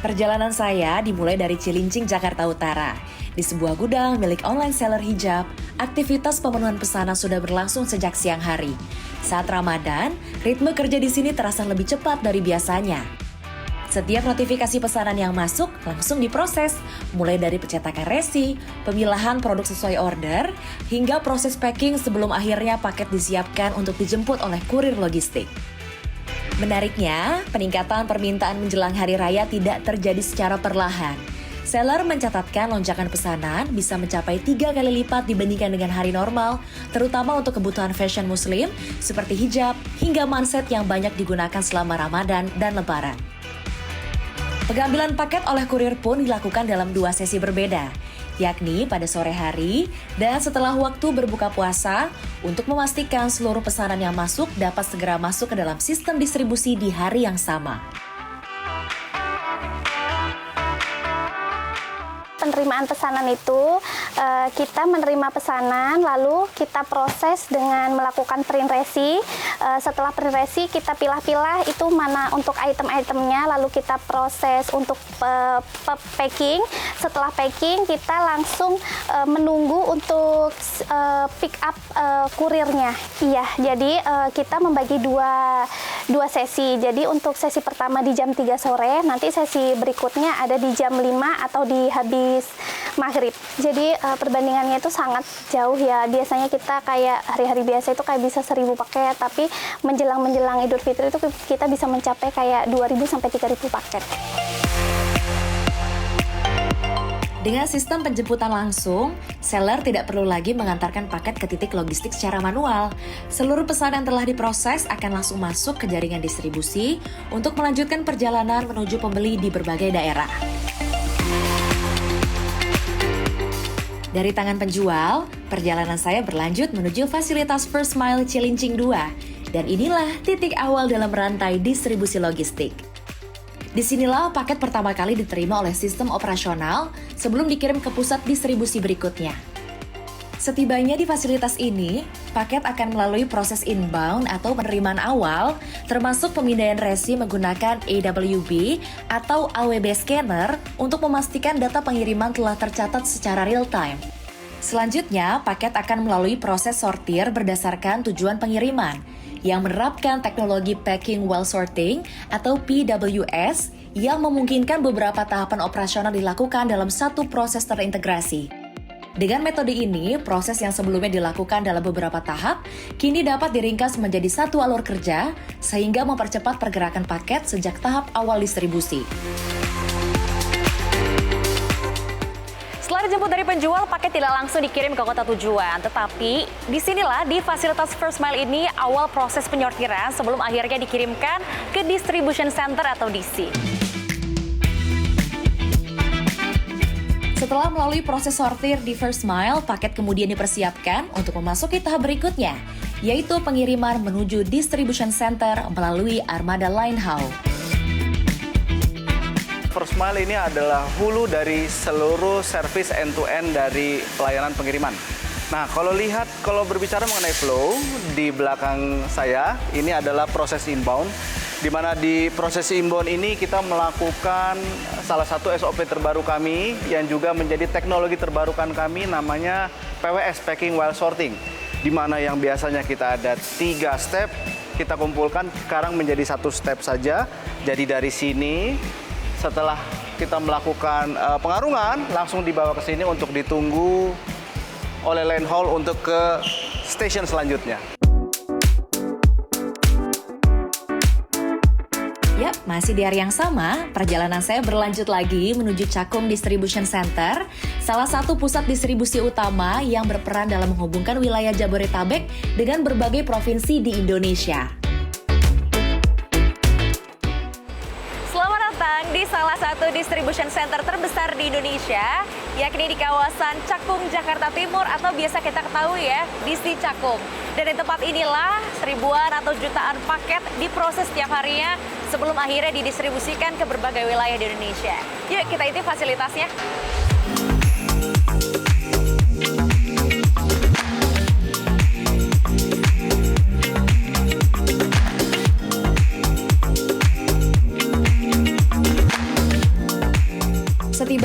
Perjalanan saya dimulai dari Cilincing, Jakarta Utara. Di sebuah gudang milik online seller hijab, aktivitas pemenuhan pesanan sudah berlangsung sejak siang hari. Saat Ramadan, ritme kerja di sini terasa lebih cepat dari biasanya. Setiap notifikasi pesanan yang masuk langsung diproses, mulai dari pencetakan resi, pemilahan produk sesuai order, hingga proses packing sebelum akhirnya paket disiapkan untuk dijemput oleh kurir logistik. Menariknya, peningkatan permintaan menjelang Hari Raya tidak terjadi secara perlahan. Seller mencatatkan lonjakan pesanan bisa mencapai 3 kali lipat dibandingkan dengan hari normal, terutama untuk kebutuhan fashion muslim seperti hijab hingga manset yang banyak digunakan selama Ramadan dan Lebaran. Pengambilan paket oleh kurir pun dilakukan dalam 2 sesi berbeda, yakni pada sore hari dan setelah waktu berbuka puasa untuk memastikan seluruh pesanan yang masuk dapat segera masuk ke dalam sistem distribusi di hari yang sama. Penerimaan pesanan itu kita menerima pesanan lalu kita proses dengan melakukan print resi. Setelah print resi kita pilah-pilah itu mana untuk item-itemnya, lalu kita proses untuk packing. Setelah packing kita langsung menunggu untuk pick up kurirnya. Iya, jadi kita membagi dua sesi. Jadi untuk sesi pertama di jam 3 sore, nanti sesi berikutnya ada di jam 5 atau di habis maghrib. Jadi perbandingannya itu sangat jauh ya. Biasanya kita kayak hari-hari biasa itu kayak bisa 1000 paket, tapi menjelang Idul Fitri itu kita bisa mencapai kayak 2000 sampai 3000 paket. Dengan sistem penjemputan langsung, seller tidak perlu lagi mengantarkan paket ke titik logistik secara manual. Seluruh pesanan yang telah diproses akan langsung masuk ke jaringan distribusi untuk melanjutkan perjalanan menuju pembeli di berbagai daerah. Dari tangan penjual, perjalanan saya berlanjut menuju fasilitas First Mile Cilincing 2. Dan inilah titik awal dalam rantai distribusi logistik. Disinilah paket pertama kali diterima oleh sistem operasional sebelum dikirim ke pusat distribusi berikutnya. Setibanya di fasilitas ini, paket akan melalui proses inbound atau penerimaan awal, termasuk pemindaian resi menggunakan AWB atau AWB scanner untuk memastikan data pengiriman telah tercatat secara real-time. Selanjutnya, paket akan melalui proses sortir berdasarkan tujuan pengiriman, yang menerapkan teknologi Packing Well Sorting atau PWS yang memungkinkan beberapa tahapan operasional dilakukan dalam satu proses terintegrasi. Dengan metode ini, proses yang sebelumnya dilakukan dalam beberapa tahap, kini dapat diringkas menjadi satu alur kerja, sehingga mempercepat pergerakan paket sejak tahap awal distribusi. Setelah dijemput dari penjual, paket tidak langsung dikirim ke kota tujuan. Tetapi, disinilah di fasilitas First Mile ini awal proses penyortiran sebelum akhirnya dikirimkan ke Distribution Center atau DC. Setelah melalui proses sortir di First Mile, paket kemudian dipersiapkan untuk memasuki tahap berikutnya, yaitu pengiriman menuju Distribution Center melalui armada line haul. First Mile ini adalah hulu dari seluruh service end-to-end dari pelayanan pengiriman. Nah, kalau berbicara mengenai flow, di belakang saya ini adalah proses inbound, di mana di proses inbound ini kita melakukan salah satu SOP terbaru kami yang juga menjadi teknologi terbarukan kami, namanya PWS, Packing While Sorting, di mana yang biasanya kita ada 3 step, kita kumpulkan sekarang menjadi 1 step saja. Jadi dari sini, setelah kita melakukan pengarungan, langsung dibawa ke sini untuk ditunggu oleh line haul untuk ke stasiun selanjutnya. Yap, masih di hari yang sama, perjalanan saya berlanjut lagi menuju Cakung Distribution Center, salah satu pusat distribusi utama yang berperan dalam menghubungkan wilayah Jabodetabek dengan berbagai provinsi di Indonesia. Selamat datang di salah satu distribution center terbesar di Indonesia, yakni di kawasan Cakung, Jakarta Timur atau biasa kita ketahui ya, DC Cakung. Dan di tempat inilah ribuan atau jutaan paket diproses setiap harinya sebelum akhirnya didistribusikan ke berbagai wilayah di Indonesia. Yuk kita ikuti fasilitasnya.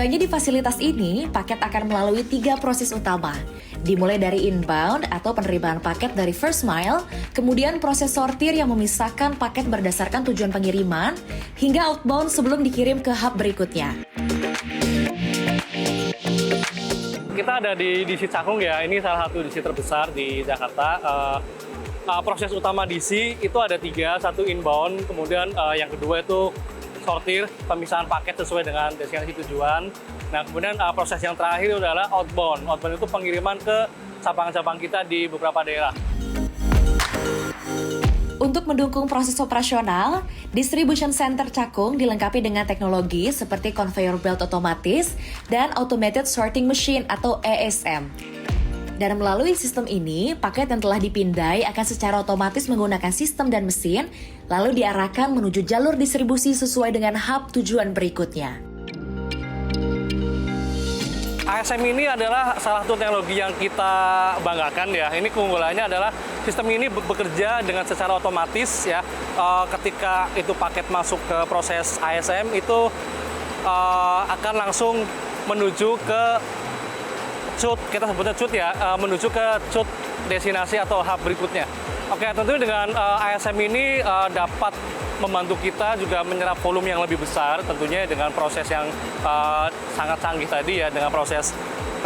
Setibanya di fasilitas ini, paket akan melalui 3 proses utama. Dimulai dari inbound atau penerimaan paket dari first mile, kemudian proses sortir yang memisahkan paket berdasarkan tujuan pengiriman, hingga outbound sebelum dikirim ke hub berikutnya. Kita ada di DC Cakung ya, ini salah satu DC terbesar di Jakarta. Proses utama DC itu ada 3, satu inbound, kemudian yang kedua itu sortir, pemisahan paket sesuai dengan destinasi tujuan. Nah, kemudian proses yang terakhir adalah outbound. Outbound itu pengiriman ke cabang-cabang kita di beberapa daerah. Untuk mendukung proses operasional, Distribution Center Cakung dilengkapi dengan teknologi seperti conveyor belt otomatis dan Automated Sorting Machine atau ASM. Dan melalui sistem ini, paket yang telah dipindai akan secara otomatis menggunakan sistem dan mesin, lalu diarahkan menuju jalur distribusi sesuai dengan hub tujuan berikutnya. ASM ini adalah salah satu teknologi yang kita banggakan ya. Ini keunggulannya adalah sistem ini bekerja dengan secara otomatis ya. Ketika itu paket masuk ke proses ASM itu akan langsung menuju ke chute, kita sebutnya chute ya, menuju ke chute destinasi atau hub berikutnya. Oke, tentunya dengan ASM ini dapat membantu kita juga menyerap volume yang lebih besar, tentunya dengan proses yang sangat canggih tadi ya, dengan proses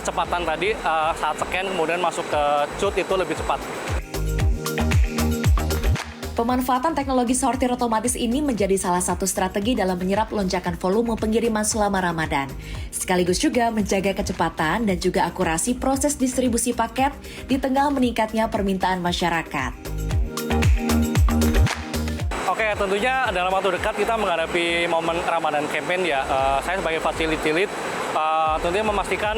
kecepatan tadi saat scan kemudian masuk ke chute itu lebih cepat. Pemanfaatan teknologi sortir otomatis ini menjadi salah satu strategi dalam menyerap lonjakan volume pengiriman selama Ramadan. Sekaligus juga menjaga kecepatan dan juga akurasi proses distribusi paket di tengah meningkatnya permintaan masyarakat. Oke, tentunya dalam waktu dekat kita menghadapi momen Ramadan campaign ya. Saya sebagai facility lead tentunya memastikan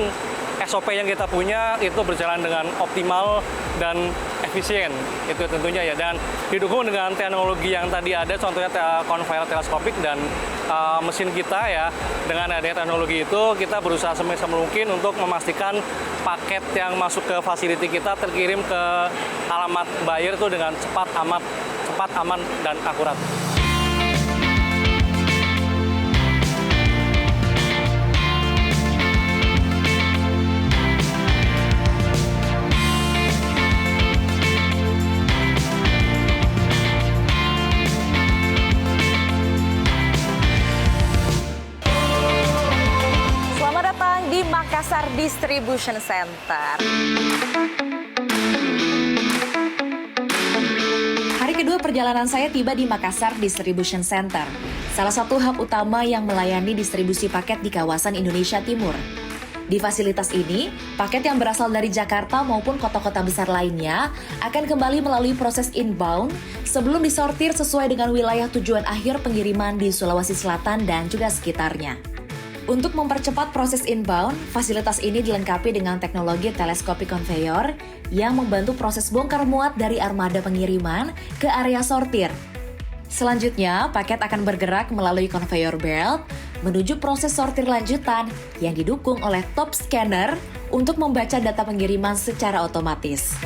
SOP yang kita punya itu berjalan dengan optimal dan efisien. Itu tentunya ya. Dan didukung dengan teknologi yang tadi ada, contohnya conveyor teleskopik dan mesin kita ya. Dengan adanya teknologi itu kita berusaha sebisa mungkin untuk memastikan paket yang masuk ke facility kita terkirim ke alamat buyer itu dengan cepat, aman, dan akurat. Selamat datang di Makassar Distribution Center. Hari kedua perjalanan saya tiba di Makassar Distribution Center, salah satu hub utama yang melayani distribusi paket di kawasan Indonesia Timur. Di fasilitas ini, paket yang berasal dari Jakarta maupun kota-kota besar lainnya akan kembali melalui proses inbound sebelum disortir sesuai dengan wilayah tujuan akhir pengiriman di Sulawesi Selatan dan juga sekitarnya. Untuk mempercepat proses inbound, fasilitas ini dilengkapi dengan teknologi teleskopik conveyor yang membantu proses bongkar muat dari armada pengiriman ke area sortir. Selanjutnya, paket akan bergerak melalui conveyor belt menuju proses sortir lanjutan yang didukung oleh top scanner untuk membaca data pengiriman secara otomatis.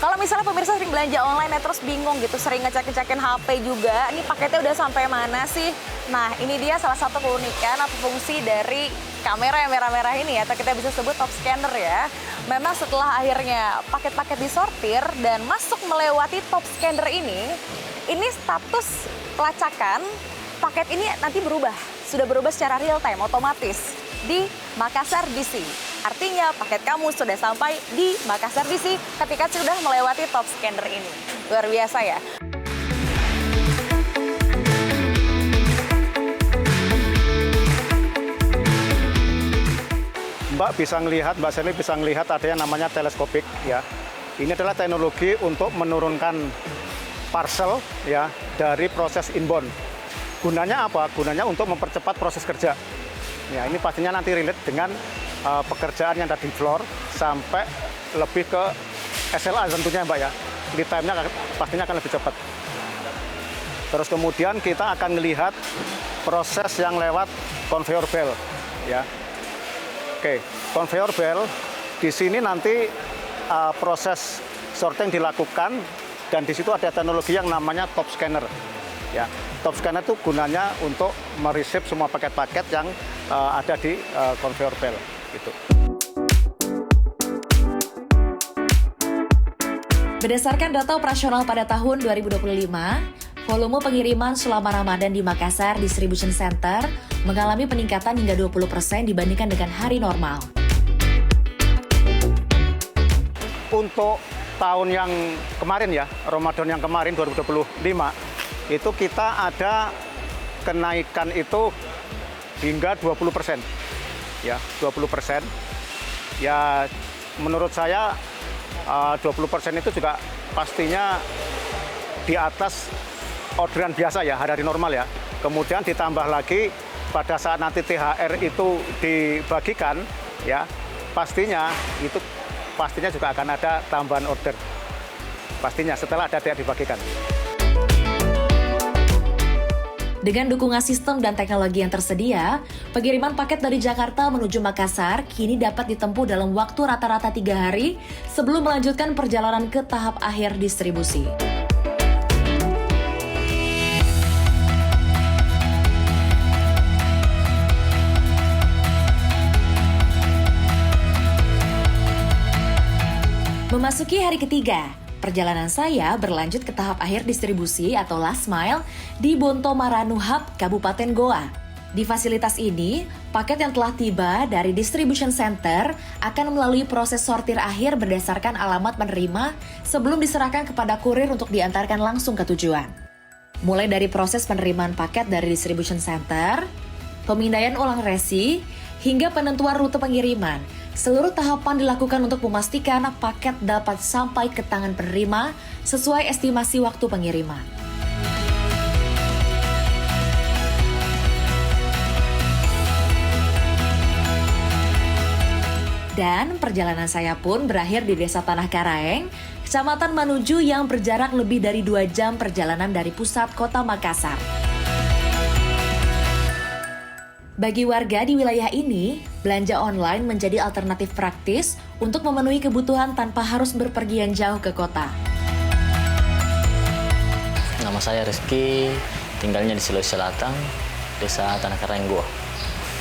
Kalau misalnya pemirsa sering belanja online ya terus bingung gitu, sering ngecek-ngecekin HP juga, ini paketnya udah sampai mana sih? Nah, ini dia salah satu keunikan atau fungsi dari kamera yang merah-merah ini ya, atau kita bisa sebut top scanner ya. Memang setelah akhirnya paket-paket disortir dan masuk melewati top scanner ini status pelacakan paket ini nanti berubah. Sudah berubah secara real time, otomatis di Makassar DC. Artinya paket kamu sudah sampai di Makassar DC ketika sudah melewati top scanner ini. Luar biasa ya. Mbak Sally bisa melihat ada yang namanya teleskopik ya. Ini adalah teknologi untuk menurunkan parcel ya dari proses inbound. Gunanya apa? Gunanya untuk mempercepat proses kerja. Ya, ini pastinya nanti relate dengan pekerjaan yang tadi floor sampai lebih ke SLA tentunya Mbak ya. Lead time-nya pastinya akan lebih cepat. Terus kemudian kita akan melihat proses yang lewat conveyor belt ya. Oke, conveyor belt di sini nanti proses sorting dilakukan dan di situ ada teknologi yang namanya top scanner ya. Top scanner itu gunanya untuk mereceive semua paket-paket yang ada di conveyor belt gitu. Berdasarkan data operasional pada tahun 2025, volume pengiriman selama Ramadan di Makassar Distribution Center mengalami peningkatan hingga 20% dibandingkan dengan hari normal. Untuk tahun yang kemarin ya, Ramadan yang kemarin 2025, itu kita ada kenaikan itu hingga 20%. Ya, 20%. Ya, menurut saya 20% itu juga pastinya di atas orderan biasa ya, hari-hari normal ya. Kemudian ditambah lagi pada saat nanti THR itu dibagikan ya, pastinya juga akan ada tambahan order. Pastinya setelah ada THR dibagikan. Dengan dukungan sistem dan teknologi yang tersedia, pengiriman paket dari Jakarta menuju Makassar kini dapat ditempuh dalam waktu rata-rata 3 hari sebelum melanjutkan perjalanan ke tahap akhir distribusi. Memasuki hari ketiga, perjalanan saya berlanjut ke tahap akhir distribusi atau last mile di Bonto Maranu Hub, Kabupaten Goa. Di fasilitas ini, paket yang telah tiba dari distribution center akan melalui proses sortir akhir berdasarkan alamat penerima sebelum diserahkan kepada kurir untuk diantarkan langsung ke tujuan. Mulai dari proses penerimaan paket dari distribution center, pemindaian ulang resi, hingga penentuan rute pengiriman. Seluruh tahapan dilakukan untuk memastikan paket dapat sampai ke tangan penerima sesuai estimasi waktu pengiriman. Dan perjalanan saya pun berakhir di Desa Tanah Karaeng, Kecamatan Manuju yang berjarak lebih dari 2 jam perjalanan dari pusat kota Makassar. Bagi warga di wilayah ini, belanja online menjadi alternatif praktis untuk memenuhi kebutuhan tanpa harus berpergian jauh ke kota. Nama saya Rizky, tinggalnya di Sulawesi Selatan, Desa Tanah Karaeng Goa.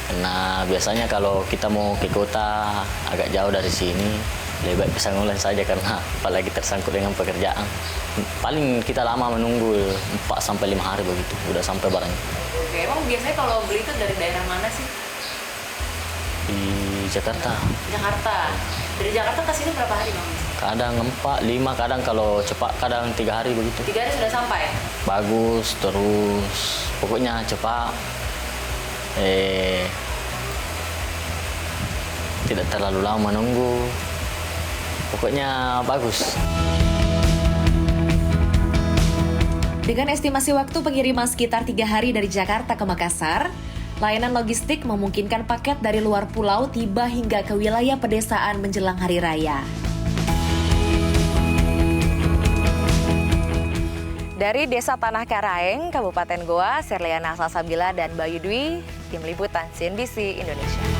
Karena biasanya kalau kita mau ke kota agak jauh dari sini, lebih baik pesan online saja karena apalagi tersangkut dengan pekerjaan. Paling kita lama menunggu 4-5 hari begitu, udah sampai barangnya. Oke, emang biasanya kalau beli itu dari daerah mana sih? Di Jakarta. Jakarta. Dari Jakarta ke sini berapa hari, Bang? Kadang 4, 5, kadang kalau cepat kadang 3 hari begitu. 3 hari sudah sampai? Bagus, terus pokoknya cepat. Tidak terlalu lama menunggu. Pokoknya bagus. Dengan estimasi waktu pengiriman sekitar 3 hari dari Jakarta ke Makassar, layanan logistik memungkinkan paket dari luar pulau tiba hingga ke wilayah pedesaan menjelang hari raya. Dari Desa Tanah Karaeng, Kabupaten Goa, Serliana Salsabila dan Bayu Dwi, Tim Liputan CNBC Indonesia.